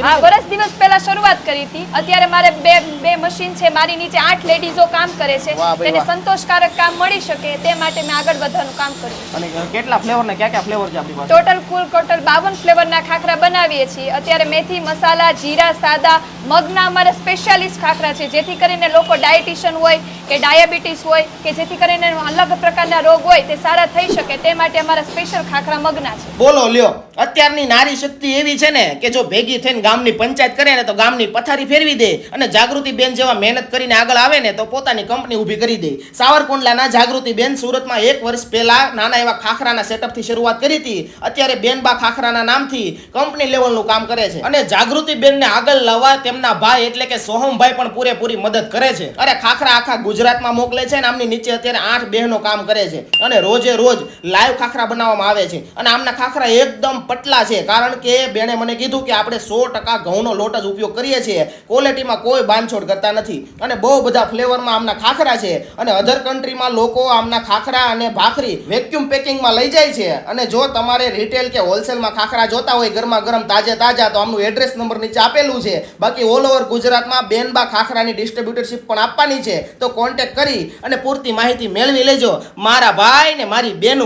હા, વર્ષ દિવસ પહેલા શરૂઆત કરી હતી. અત્યારે મારે બે મશીન છે, મારી નીચે 8 લેડીઝો કામ કરે છે. તેને સંતોષકારક કામ મળી શકે તે માટે મેં આગળ વધવાનું કામ કર્યું. અને કેટલા ફ્લેવર ને કયા ફ્લેવર છે આપણી પાસે? ટોટલ 52 ફ્લેવરના ખાખરા બનાવીએ છીએ. અત્યારે મેથી મસાલા, જીરા, સાદા, મગના અમારા સ્પેશિયાલિસ્ટ ખાખરા છે, જેથી કરીને લોકો ડાયટિશિયન હોય કે ડાયાબિટીસ હોય કે જેથી કરીને અલગ પ્રકારના રોગ હોય તે સારા થઈ શકે તે માટે અમારા સ્પેશિયલ ખાખરા મગના છે. બોલો લ્યો, અત્યારની નારી શક્તિ એવી છે ને કે જો ભેગી થઈને ગામની પંચાયત કરે ને તો ગામની પથારી ફેરવી દે, અને જાગૃતિ બેન જેવા મહેનત કરીને આગળ આવે ને તો પોતાની કંપની ઊભી કરી દે. સાવરકુંડલાના જાગૃતિ બેન સુરતમાં 1 વર્ષ પહેલા નાના એવા ખાખરાના સેટઅપથી શરૂઆત કરી હતી. અત્યારે બેનબા ખાખરાના નામથી કંપની લેવલનું કામ કરે છે, અને જાગૃતિ બેનને આગળ લાવવા તેમના ભાઈ એટલે કે સોહમભાઈ પણ પૂરેપૂરી મદદ કરે છે. અરે ખાખરા આખા ગુજરાતમાં મોકલે છે, અને આમની નીચે અત્યારે 8 બહેનો કામ કરે છે, અને રોજે રોજ લાઈવ ખાખરા બનાવવામાં આવે છે. અને આમના ખાખરા એકદમ પતલા છે, કારણ કે બેને મને કીધું કે આપણે 100% ઘઉંનો લોટ જ ઉપયોગ કરીએ છીએ, ક્વોલિટીમાં કોઈ બાંધછોડ કરતા નથી. અને બહુ બધા ફ્લેવરમાં આમના ખાખરા છે, અને અધર કન્ટ્રીમાં લોકો આમના ખાખરા અને ભાખરી વેક્યુમ પેકિંગમાં લઈ જાય છે. અને જો તમારે રિટેલ કે હોલસેલમાં ખાખરા જોતા હોય ગરમા ગરમ તાજા તો આમનું એડ્રેસ નંબર નીચે આપેલું છે. બાકી ઓલ ઓવર ગુજરાતમાં બેનબા ખાખરાની ડિસ્ટ્રીબ્યુટરશીપ પણ આપવાની છે, તો કોન્ટેક્ટ કરી અને પૂરતી માહિતી મેળવી લેજો મારા ભાઈ ને મારી બેનું.